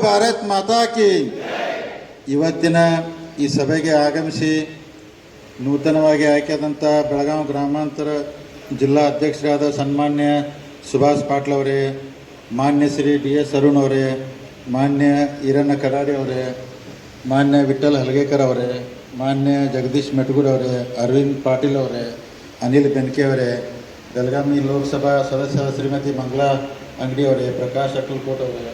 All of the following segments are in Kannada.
ಭಾರತ್ ಮಾತಾ ಕಿ. ಇವತ್ತಿನ ಈ ಸಭೆಗೆ ಆಗಮಿಸಿ ನೂತನವಾಗಿ ಆಯ್ಕೆಯಾದಂಥ ಬೆಳಗಾವಿ ಗ್ರಾಮಾಂತರ ಜಿಲ್ಲಾ ಅಧ್ಯಕ್ಷರಾದ ಸನ್ಮಾನ್ಯ ಸುಭಾಷ್ ಪಾಟೀಲ್ ಅವರೇ, ಮಾನ್ಯ ಶ್ರೀ DS ಅರುಣ್ ಅವರೇ, ಮಾನ್ಯ ಈರಣ್ಣ ಕಡಾಡಿ ಅವರೇ, ಮಾನ್ಯ ವಿಠ್ಠಲ್ ಹಲಗೇಕರ್ ಅವರೇ, ಮಾನ್ಯ ಜಗದೀಶ್ ಮೆಟಗೂಡ್ ಅವರೇ, ಅರವಿಂದ್ ಪಾಟೀಲ್ ಅವರೇ, ಅನಿಲ್ ಬೆನ್ಕೆ ಅವರೇ, ಬೆಳಗಾವಿ ಲೋಕಸಭಾ ಸದಸ್ಯ ಶ್ರೀಮತಿ ಮಂಗಳಾ ಅಂಗಡಿ ಅವರೇ, ಪ್ರಕಾಶ್ ಅಕ್ಕಲ್ಕೋಟ್ ಅವರೇ,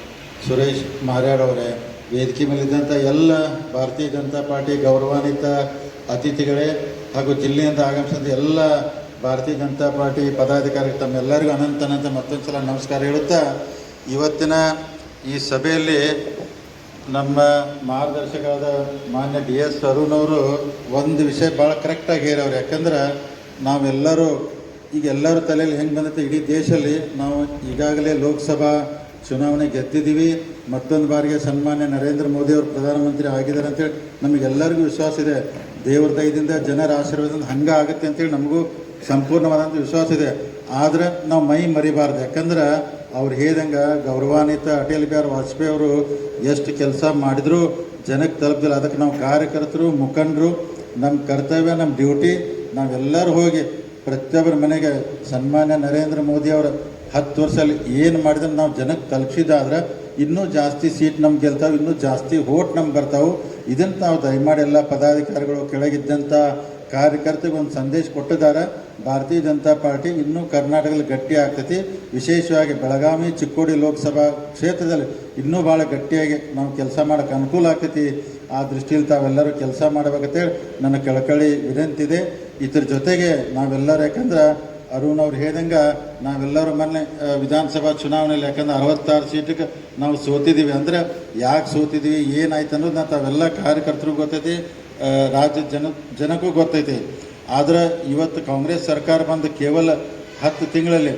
ಸುರೇಶ್ ಮಾರ್ಯಾಡ್ ಅವರೇ, ವೇದಿಕೆ ಮೇಲಿದ್ದಂಥ ಎಲ್ಲ ಭಾರತೀಯ ಜನತಾ ಪಾರ್ಟಿ ಗೌರವಾನ್ವಿತ ಅತಿಥಿಗಳೇ ಹಾಗೂ ಜಿಲ್ಲೆಯಿಂದ ಆಗಮಿಸಿದ ಎಲ್ಲ ಭಾರತೀಯ ಜನತಾ ಪಾರ್ಟಿ ಪದಾಧಿಕಾರಿಗಳು ತಮ್ಮೆಲ್ಲರಿಗೂ ಅನಂತ ಮತ್ತೊಂದು ಸಲ ನಮಸ್ಕಾರ ಹೇಳುತ್ತಾ, ಇವತ್ತಿನ ಈ ಸಭೆಯಲ್ಲಿ ನಮ್ಮ ಮಾರ್ಗದರ್ಶಕರಾದ ಮಾನ್ಯ DS ಅರುಣ್ ಅವರು ಒಂದು ವಿಷಯ ಭಾಳ ಕರೆಕ್ಟಾಗಿ ಹೇಳವ್ರು. ಯಾಕಂದ್ರೆ ನಾವೆಲ್ಲರೂ ಈಗ ಎಲ್ಲರ ತಲೆಯಲ್ಲಿ ಹೆಂಗೆ ಬಂದೈತೆ, ಇಡೀ ದೇಶದಲ್ಲಿ ನಾವು ಈಗಾಗಲೇ ಲೋಕಸಭಾ ಚುನಾವಣೆ ಗೆದ್ದಿದ್ದೀವಿ, ಮತ್ತೊಂದು ಬಾರಿಗೆ ಸನ್ಮಾನ್ಯ ನರೇಂದ್ರ ಮೋದಿ ಅವರು ಪ್ರಧಾನಮಂತ್ರಿ ಆಗಿದ್ದಾರೆ ಅಂತೇಳಿ ನಮಗೆಲ್ಲರಿಗೂ ವಿಶ್ವಾಸ ಇದೆ. ದೇವ್ರ ದಯದಿಂದ ಜನರ ಆಶೀರ್ವಾದದಿಂದ ಹಂಗೆ ಆಗುತ್ತೆ ಅಂತೇಳಿ ನಮಗೂ ಸಂಪೂರ್ಣವಾದಂಥ ವಿಶ್ವಾಸ ಇದೆ. ಆದರೆ ನಾವು ಮೈ ಮರಿಬಾರ್ದು. ಯಾಕಂದ್ರೆ ಅವ್ರು ಹೇಳ್ದಂಗೆ ಗೌರವಾನ್ವಿತ ಅಟಲ್ ಬಿಹಾರಿ ವಾಜಪೇಯಿ ಅವರು ಎಷ್ಟು ಕೆಲಸ ಮಾಡಿದ್ರು ಜನಕ್ಕೆ ತಲುಪ್ತಿಲ್ಲ. ಅದಕ್ಕೆ ನಾವು ಕಾರ್ಯಕರ್ತರು, ಮುಖಂಡರು, ನಮ್ಮ ಕರ್ತವ್ಯ, ನಮ್ಮ ಡ್ಯೂಟಿ, ನಾವೆಲ್ಲರೂ ಹೋಗಿ ಪ್ರತಿಯೊಬ್ಬರ ಮನೆಗೆ ಸನ್ಮಾನ್ಯ ನರೇಂದ್ರ ಮೋದಿ ಅವರ 10 ವರ್ಷದಲ್ಲಿ ಏನು ಮಾಡಿದ್ರೆ ನಾವು ಜನಕ್ಕೆ ತಲುಪಿಸಿದಾದ್ರೆ ಇನ್ನೂ ಜಾಸ್ತಿ ಸೀಟ್ ನಮ್ಗೆ ಗೆಲ್ತಾವೆ, ಇನ್ನೂ ಜಾಸ್ತಿ ವೋಟ್ ನಮ್ಗೆ ಬರ್ತಾವೆ. ಇದನ್ನು ನಾವು ದಯಮಾಡಿ ಎಲ್ಲ ಪದಾಧಿಕಾರಿಗಳು, ಕೆಳಗಿದ್ದಂಥ ಕಾರ್ಯಕರ್ತರಿಗೆ ಒಂದು ಸಂದೇಶ ಕೊಟ್ಟಿದ್ದಾರೆ. ಭಾರತೀಯ ಜನತಾ ಪಾರ್ಟಿ ಇನ್ನೂ ಕರ್ನಾಟಕದಲ್ಲಿ ಗಟ್ಟಿ ಆಗ್ತೈತಿ. ವಿಶೇಷವಾಗಿ ಬೆಳಗಾವಿ, ಚಿಕ್ಕೋಡಿ ಲೋಕಸಭಾ ಕ್ಷೇತ್ರದಲ್ಲಿ ಇನ್ನೂ ಭಾಳ ಗಟ್ಟಿಯಾಗಿ ನಾವು ಕೆಲಸ ಮಾಡೋಕ್ಕೆ ಅನುಕೂಲ ಆಗ್ತೈತಿ. ಆ ದೃಷ್ಟಿಯಲ್ಲಿ ತಾವೆಲ್ಲರೂ ಕೆಲಸ ಮಾಡಬೇಕಂತೇಳಿ ನನ್ನ ಕಳಕಳಿ ವಿನಂತಿ ಇದೆ. ಇದ್ರ ಜೊತೆಗೆ ನಾವೆಲ್ಲರೂ, ಯಾಕಂದ್ರೆ ಅರುಣ್ ಅವ್ರು ಹೇಳ್ದಂಗೆ ನಾವೆಲ್ಲರೂ ಮೊನ್ನೆ ವಿಧಾನಸಭಾ ಚುನಾವಣೆಯಲ್ಲಿ ಯಾಕಂದ್ರೆ 66 ಸೀಟಿಗೆ ನಾವು ಸೋತಿದ್ದೀವಿ. ಅಂದರೆ ಯಾಕೆ ಸೋತಿದ್ದೀವಿ, ಏನಾಯ್ತು ಅನ್ನೋದು ತಾವೆಲ್ಲ ಕಾರ್ಯಕರ್ತರಿಗೂ ಗೊತ್ತೈತಿ, ರಾಜ್ಯದ ಜನಕ್ಕೂ ಗೊತ್ತೈತಿ. ಆದರೆ ಇವತ್ತು ಕಾಂಗ್ರೆಸ್ ಸರ್ಕಾರ ಬಂದು ಕೇವಲ 10 ತಿಂಗಳಲ್ಲಿ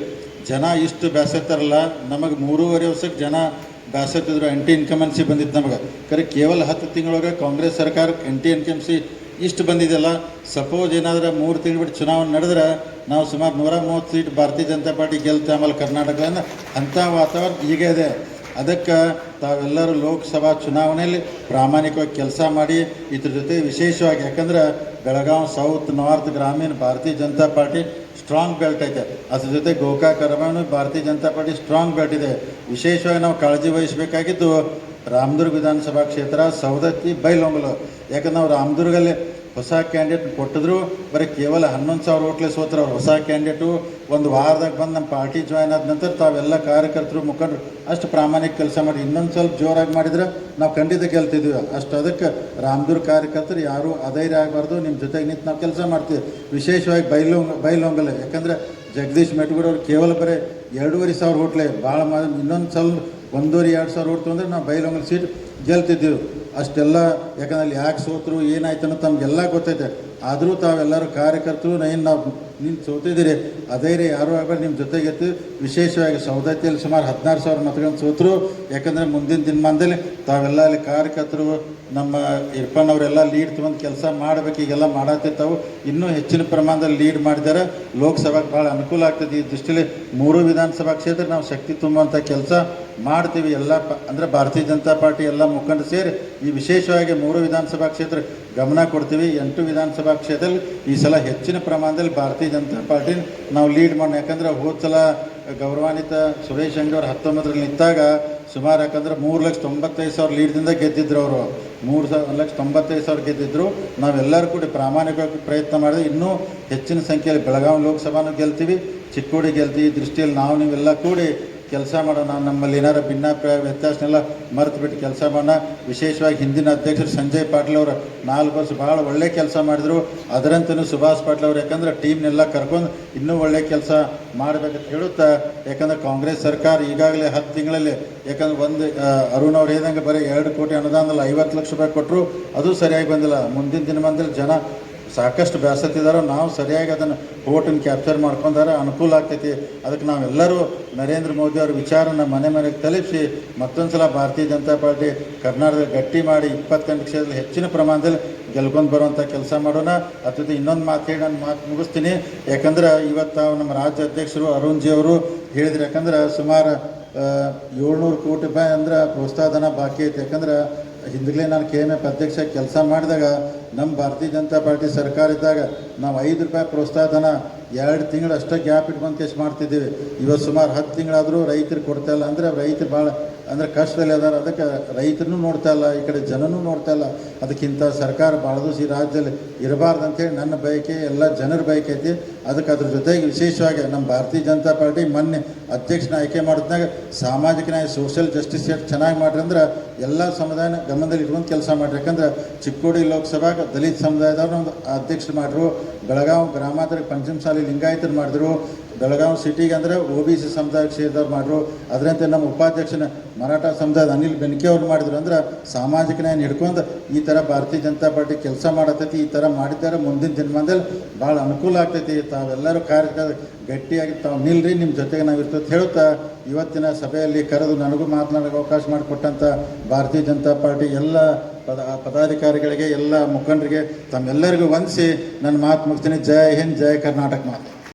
ಜನ ಇಷ್ಟು ಬೇಸತ್ತಾರಲ್ಲ. ನಮಗೆ 3.5 ವರ್ಷಕ್ಕೆ ಜನ ಬೇಸತ್ತಿದ್ರು. ಆ್ಯಂಟಿ ಇನ್ಕಮೆನ್ಸಿ ಬಂದಿತ್ತು ನಮಗೆ. ಖರೆ ಕೇವಲ 10 ತಿಂಗಳೊಳಗೆ ಕಾಂಗ್ರೆಸ್ ಸರ್ಕಾರಕ್ಕೆ ಆ್ಯಂಟಿ ಇನ್ಕಮೆನ್ಸಿ ಇಷ್ಟು ಬಂದಿದೆಯಲ್ಲ. ಸಪೋಸ್ ಏನಾದರೂ 3 ತಿಂಗಳು ಬಿಟ್ಟು ಚುನಾವಣೆ ನಡೆದ್ರೆ ನಾವು ಸುಮಾರು 130 ಸೀಟ್ ಭಾರತೀಯ ಜನತಾ ಪಾರ್ಟಿ ಗೆಲ್ತೇವೆ ಆಮೇಲೆ ಕರ್ನಾಟಕದಿಂದ. ಅಂಥ ವಾತಾವರಣ ಈಗ ಇದೆ. ಅದಕ್ಕೆ ತಾವೆಲ್ಲರೂ ಲೋಕಸಭಾ ಚುನಾವಣೆಯಲ್ಲಿ ಪ್ರಾಮಾಣಿಕವಾಗಿ ಕೆಲಸ ಮಾಡಿ. ಇದ್ರ ಜೊತೆ ವಿಶೇಷವಾಗಿ ಯಾಕಂದ್ರೆ ಬೆಳಗಾವಿ ಸೌತ್, ನಾರ್ತ್, ಗ್ರಾಮೀಣ ಭಾರತೀಯ ಜನತಾ ಪಾರ್ಟಿ ಸ್ಟ್ರಾಂಗ್ ಬೆಲ್ಟ್ ಐತೆ. ಅದ್ರ ಜೊತೆ ಗೋಕಾಕ್, ಅರಮನೆ ಭಾರತೀಯ ಜನತಾ ಪಾರ್ಟಿ ಸ್ಟ್ರಾಂಗ್ ಬೆಲ್ಟ್ ಇದೆ. ವಿಶೇಷವಾಗಿ ನಾವು ಕಾಳಜಿ ವಹಿಸಬೇಕಾಗಿದ್ದು ರಾಮದುರ್ಗ ವಿಧಾನಸಭಾ ಕ್ಷೇತ್ರ, ಸವದತ್ತಿ, ಬೈಲಹೊಂಗಲ. ಯಾಕಂದ್ರೆ ನಾವು ರಾಮದುರ್ಗಲ್ಲಿ ಹೊಸ ಕ್ಯಾಂಡಿಡೇಟ್ ಕೊಟ್ಟಿದ್ರು, ಬರೀ ಕೇವಲ 11,000 ಓಟ್ಲೆ ಸೋತ್ರ. ಅವ್ರು ಹೊಸ ಕ್ಯಾಂಡಿಡೇಟು ಒಂದು ವಾರದಾಗ ಬಂದು ನಮ್ಮ ಪಾರ್ಟಿ ಜಾಯ್ನ್ ಆದ ನಂತರ ತಾವೆಲ್ಲ ಕಾರ್ಯಕರ್ತರು, ಮುಖಂಡರು ಅಷ್ಟು ಪ್ರಾಮಾಣಿಕ ಕೆಲಸ ಮಾಡಿ ಇನ್ನೊಂದು ಸ್ವಲ್ಪ ಜೋರಾಗಿ ಮಾಡಿದ್ರೆ ನಾವು ಖಂಡಿತ ಗೆಲ್ತಿದ್ವಿ. ಅಷ್ಟು ಅದಕ್ಕೆ ರಾಮದುರ್ಗ ಕಾರ್ಯಕರ್ತರು ಯಾರೂ ಅಧೈರ್ಯ ಆಗಬಾರ್ದು. ನಿಮ್ಮ ಜೊತೆಗೆ ನಿಂತು ನಾವು ಕೆಲಸ ಮಾಡ್ತೀವಿ. ವಿಶೇಷವಾಗಿ ಬೈಲಹೊಂಗಲ, ಯಾಕಂದರೆ ಜಗದೀಶ್ ಮೆಟಗೂಡ್ ಅವರು ಕೇವಲ ಬರೀ 2,500 ಓಟ್ಲೆ ಭಾಳ ಇನ್ನೊಂದು ಸ್ವಲ್ಪ 1,500-2,000 ಓಟ್ ತೊಗೊಂಡ್ರೆ ನಾವು ಬೈಲಹೊಂಗಲ ಸೀಟ್ ಗೆಲ್ತಿದ್ದೀವಿ. ಅಷ್ಟೆಲ್ಲ ಯಾಕಂದ್ರೆ ಅಲ್ಲಿ ಯಾಕೆ ಸೋತರು, ಏನಾಯ್ತು ಅನ್ನೋದು ತಮಗೆಲ್ಲ ಗೊತ್ತೈತೆ. ಆದರೂ ತಾವೆಲ್ಲರೂ ಕಾರ್ಯಕರ್ತರು ನಾವು ನಿಂತು ಸೋತಿದ್ದೀರಿ, ಅಧೈರ್ಯ ಯಾರೂ ಆಗಬಾರ್ದು, ನಿಮ್ಮ ಜೊತೆಗೆ ಇರ್ತೀವಿ. ವಿಶೇಷವಾಗಿ ಸವದತ್ತಿಯಲ್ಲಿ ಸುಮಾರು 16,000 ಮತಗಳನ್ನು ಸೋತರು. ಯಾಕಂದರೆ ಮುಂದಿನ ದಿನಮಾನದಲ್ಲಿ ತಾವೆಲ್ಲ ಅಲ್ಲಿ ಕಾರ್ಯಕರ್ತರು, ನಮ್ಮ ಇರ್ಫಾನ್ ಅವರೆಲ್ಲ ಲೀಡ್ ತೊಗೊಂಡು ಕೆಲಸ ಮಾಡಬೇಕು. ಈಗೆಲ್ಲ ಮಾಡತ್ತಿರ್ತಾವೆ. ಇನ್ನೂ ಹೆಚ್ಚಿನ ಪ್ರಮಾಣದಲ್ಲಿ ಲೀಡ್ ಮಾಡಿದ್ದಾರೆ. ಲೋಕಸಭೆಗೆ ಭಾಳ ಅನುಕೂಲ ಆಗ್ತದೆ. ಈ ದೃಷ್ಟಿಯಲ್ಲಿ 3 ವಿಧಾನಸಭಾ ಕ್ಷೇತ್ರ ನಾವು ಶಕ್ತಿ ತುಂಬುವಂಥ ಕೆಲಸ ಮಾಡ್ತೀವಿ. ಎಲ್ಲ ಅಂದರೆ ಭಾರತೀಯ ಜನತಾ ಪಾರ್ಟಿ ಎಲ್ಲ ಮುಖಂಡರು ಸೇರಿ ಈ ವಿಶೇಷವಾಗಿ 3 ವಿಧಾನಸಭಾ ಕ್ಷೇತ್ರ ಗಮನ ಕೊಡ್ತೀವಿ. 8 ವಿಧಾನಸಭಾ ಕ್ಷೇತ್ರದಲ್ಲಿ ಈ ಸಲ ಹೆಚ್ಚಿನ ಪ್ರಮಾಣದಲ್ಲಿ ಭಾರತೀಯ ಜನತಾ ಪಾರ್ಟಿ ನಾವು ಲೀಡ್ ಮಾಡೋಣ. ಯಾಕಂದ್ರೆ ಹೋದ ಸಲ ಗೌರವಾನ್ವಿತ ಸುರೇಶ್ ಅಂಗಡಿ ಅವರು 19ರಲ್ಲಿ ನಿಂತಾಗ ಸುಮಾರು ಯಾಕಂದ್ರೆ 3,95,000 ಲೀಡ್ದಿಂದ ಗೆದ್ದಿದ್ರು. ಅವರು 3,95,000 ಗೆದ್ದಿದ್ರು. ನಾವೆಲ್ಲರೂ ಕೂಡ ಪ್ರಾಮಾಣಿಕವಾಗಿ ಪ್ರಯತ್ನ ಮಾಡಿದ್ರೆ ಇನ್ನೂ ಹೆಚ್ಚಿನ ಸಂಖ್ಯೆಯಲ್ಲಿ ಬೆಳಗಾವಿ ಲೋಕಸಭಾನೂ ಗೆಲ್ತೀವಿ, ಚಿಕ್ಕೋಡಿ ಗೆಲ್ತೀವಿ. ಈ ದೃಷ್ಟಿಯಲ್ಲಿ ನಾವು ನೀವೆಲ್ಲ ಕೂಡಿ ಕೆಲಸ ಮಾಡೋಣ. ನಮ್ಮಲ್ಲಿ ಏನಾರು ಭಿನ್ನಾಭಿಪ್ರಾಯ ವ್ಯತ್ಯಾಸನೆಲ್ಲ ಮರೆತು ಬಿಟ್ಟು ಕೆಲಸ ಮಾಡೋಣ. ವಿಶೇಷವಾಗಿ ಹಿಂದಿನ ಅಧ್ಯಕ್ಷರು ಸಂಜಯ್ ಪಾಟೀಲ್ ಅವರು 4 ವರ್ಷ ಭಾಳ ಒಳ್ಳೆ ಕೆಲಸ ಮಾಡಿದರು. ಅದರಂತೂ ಸುಭಾಷ್ ಪಾಟೀಲ್ ಅವರು ಯಾಕಂದ್ರೆ ಟೀಮ್ನೆಲ್ಲ ಕರ್ಕೊಂಡು ಇನ್ನೂ ಒಳ್ಳೆ ಕೆಲಸ ಮಾಡಬೇಕಂತ ಹೇಳುತ್ತಾ, ಯಾಕಂದ್ರೆ ಕಾಂಗ್ರೆಸ್ ಸರ್ಕಾರ ಈಗಾಗಲೇ 10 ತಿಂಗಳಲ್ಲಿ ಯಾಕಂದ್ರೆ ಒಂದು ಅರುಣ್ ಅವ್ರು ಹೇಳ್ದಂಗೆ ಬರೀ 2 ಕೋಟಿ ಅನುದಾನದಲ್ಲಿ 50 ಲಕ್ಷ ರೂಪಾಯಿ ಕೊಟ್ಟರು, ಅದು ಸರಿಯಾಗಿ ಬಂದಿಲ್ಲ. ಮುಂದಿನ ದಿನಮಾನದಲ್ಲಿ ಜನ ಸಾಕಷ್ಟು ಬೇಸತ್ತಿದ್ದಾರೆ. ನಾವು ಸರಿಯಾಗಿ ಅದನ್ನು ವೋಟನ್ನು ಕ್ಯಾಪ್ಚರ್ ಮಾಡ್ಕೊಂಡಾರೆ ಅನುಕೂಲ ಆಗ್ತೈತಿ. ಅದಕ್ಕೆ ನಾವೆಲ್ಲರೂ ನರೇಂದ್ರ ಮೋದಿ ಅವ್ರ ವಿಚಾರನ ಮನೆ ಮನೆಗೆ ತಲುಪಿಸಿ ಮತ್ತೊಂದು ಸಲ ಭಾರತೀಯ ಜನತಾ ಪಾರ್ಟಿ ಕರ್ನಾಟಕದಲ್ಲಿ ಗಟ್ಟಿ ಮಾಡಿ 28 ಕ್ಷೇತ್ರದಲ್ಲಿ ಹೆಚ್ಚಿನ ಪ್ರಮಾಣದಲ್ಲಿ ಗೆಲ್ಕೊಂಡು ಬರುವಂಥ ಕೆಲಸ ಮಾಡೋಣ. ಅದ್ರ ಇನ್ನೊಂದು ಮಾತು ಹೇಳಿ ನಾನು ಮಾತು ಮುಗಿಸ್ತೀನಿ. ಯಾಕಂದ್ರೆ ಇವತ್ತು ನಮ್ಮ ರಾಜ್ಯ ಅಧ್ಯಕ್ಷರು ಅರುಣ್ ಜಿ ಅವರು ಹೇಳಿದ್ರು. ಯಾಕಂದ್ರೆ ಸುಮಾರು 700 ಕೋಟಿ ರೂಪಾಯಿ ಅಂದ್ರೆ ಪ್ರೋತ್ಸಾಹಧನ ಬಾಕಿ ಐತೆ. ಯಾಕಂದ್ರೆ ಹಿಂದಲೇ ನಾನು KMF ಅಧ್ಯಕ್ಷ ಕೆಲಸ ಮಾಡಿದಾಗ ನಮ್ಮ ಭಾರತೀಯ ಜನತಾ ಪಾರ್ಟಿ ಸರ್ಕಾರ ಇದ್ದಾಗ ನಾವು 5 ರೂಪಾಯಿ ಪ್ರೋತ್ಸಾಹಧನ 2 ತಿಂಗಳು ಅಷ್ಟೇ ಗ್ಯಾಪ್ ಇಟ್ಕೊಂಡು ಕೇಸ್ ಮಾಡ್ತಿದ್ದೀವಿ. ಇವತ್ತು ಸುಮಾರು 10 ತಿಂಗಳಾದರೂ ರೈತರು ಕೊಡ್ತಾ ಇಲ್ಲ. ಅಂದರೆ ರೈತರು ಭಾಳ ಅಂದರೆ ಕಷ್ಟದಲ್ಲಿ ಅದಾರ. ಅದಕ್ಕೆ ರೈತರನ್ನೂ ನೋಡ್ತಾ ಇಲ್ಲ, ಈ ಕಡೆ ಜನನೂ ನೋಡ್ತಾ ಇಲ್ಲ. ಅದಕ್ಕಿಂತ ಸರ್ಕಾರ ಭಾಳ ದಿವಸ ಈ ರಾಜ್ಯದಲ್ಲಿ ಇರಬಾರ್ದು ಅಂತೇಳಿ ನನ್ನ ಬಯಕೆ, ಎಲ್ಲ ಜನರ ಬಯಕೆ ಐತಿ. ಅದಕ್ಕೆ ಅದ್ರ ಜೊತೆಗೆ ವಿಶೇಷವಾಗಿ ನಮ್ಮ ಭಾರತೀಯ ಜನತಾ ಪಾರ್ಟಿ ಮೊನ್ನೆ ಅಧ್ಯಕ್ಷನ ಆಯ್ಕೆ ಮಾಡಿದ್ನಾಗ ಸಾಮಾಜಿಕ ನ್ಯಾಯ ಸೋಷಿಯಲ್ ಜಸ್ಟಿಸ್ ಎಷ್ಟು ಚೆನ್ನಾಗಿ ಮಾಡ್ರಿ ಅಂದ್ರೆ ಎಲ್ಲ ಸಮುದಾಯನ ಗಮನದಲ್ಲಿ ಇಟ್ಕೊಂಡು ಕೆಲಸ ಮಾಡ್ರಿ. ಯಾಕಂದ್ರೆ ಚಿಕ್ಕೋಡಿ ಲೋಕಸಭಾಗ ದಲಿತ ಸಮುದಾಯದವ್ರು ಒಂದು ಅಧ್ಯಕ್ಷರು ಮಾಡಿದ್ರು, ಬೆಳಗಾವಿ ಗ್ರಾಮಾಂತರ ಪಂಚಮಸಾಲಿ ಲಿಂಗಾಯತರು ಮಾಡಿದ್ರು, ಬೆಳಗಾವಿ ಸಿಟಿಗೆ ಅಂದರೆ OBC ಸಮುದಾಯಕ್ಕೆ ಸೇರಿದವ್ರು ಮಾಡಿದ್ರು. ಅದರಂತೆ ನಮ್ಮ ಉಪಾಧ್ಯಕ್ಷನ ಮರಾಠ ಸಮುದಾಯದ ಅನಿಲ್ ಬೆನ್ಕೆ ಅವ್ರು ಮಾಡಿದ್ರು. ಅಂದ್ರೆ ಸಾಮಾಜಿಕ ನ್ಯಾಯ ಹಿಡ್ಕೊಂಡು ಈ ಥರ ಭಾರತೀಯ ಜನತಾ ಪಾರ್ಟಿ ಕೆಲಸ ಮಾಡತೈತಿ. ಈ ಥರ ಮಾಡಿದ್ದಾರೆ, ಮುಂದಿನ ದಿನಮಾನದಲ್ಲಿ ಭಾಳ ಅನುಕೂಲ ಆಗ್ತೈತಿ. ತಾವೆಲ್ಲರೂ ಕಾರ್ಯ ಗಟ್ಟಿಯಾಗಿ ತಾವು ನಿಲ್ರಿ, ನಿಮ್ಮ ಜೊತೆಗೆ ನಾವು ಇರ್ತದೆ ಹೇಳುತ್ತಾ ಇವತ್ತಿನ ಸಭೆಯಲ್ಲಿ ಕರೆದು ನನಗೂ ಮಾತನಾಡೋಕ್ಕೆ ಅವಕಾಶ ಮಾಡಿಕೊಟ್ಟಂಥ ಭಾರತೀಯ ಜನತಾ ಪಾರ್ಟಿ ಎಲ್ಲ ಪದಾಧಿಕಾರಿಗಳಿಗೆ, ಎಲ್ಲ ಮುಖಂಡರಿಗೆ ತಮ್ಮೆಲ್ಲರಿಗೂ ವಂದಿಸಿ ನನ್ನ ಮಾತು ಮುಗಿಸ್ತೀನಿ. ಜೈ ಹಿಂದ್, ಜೈ ಕರ್ನಾಟಕ ಮಾತು.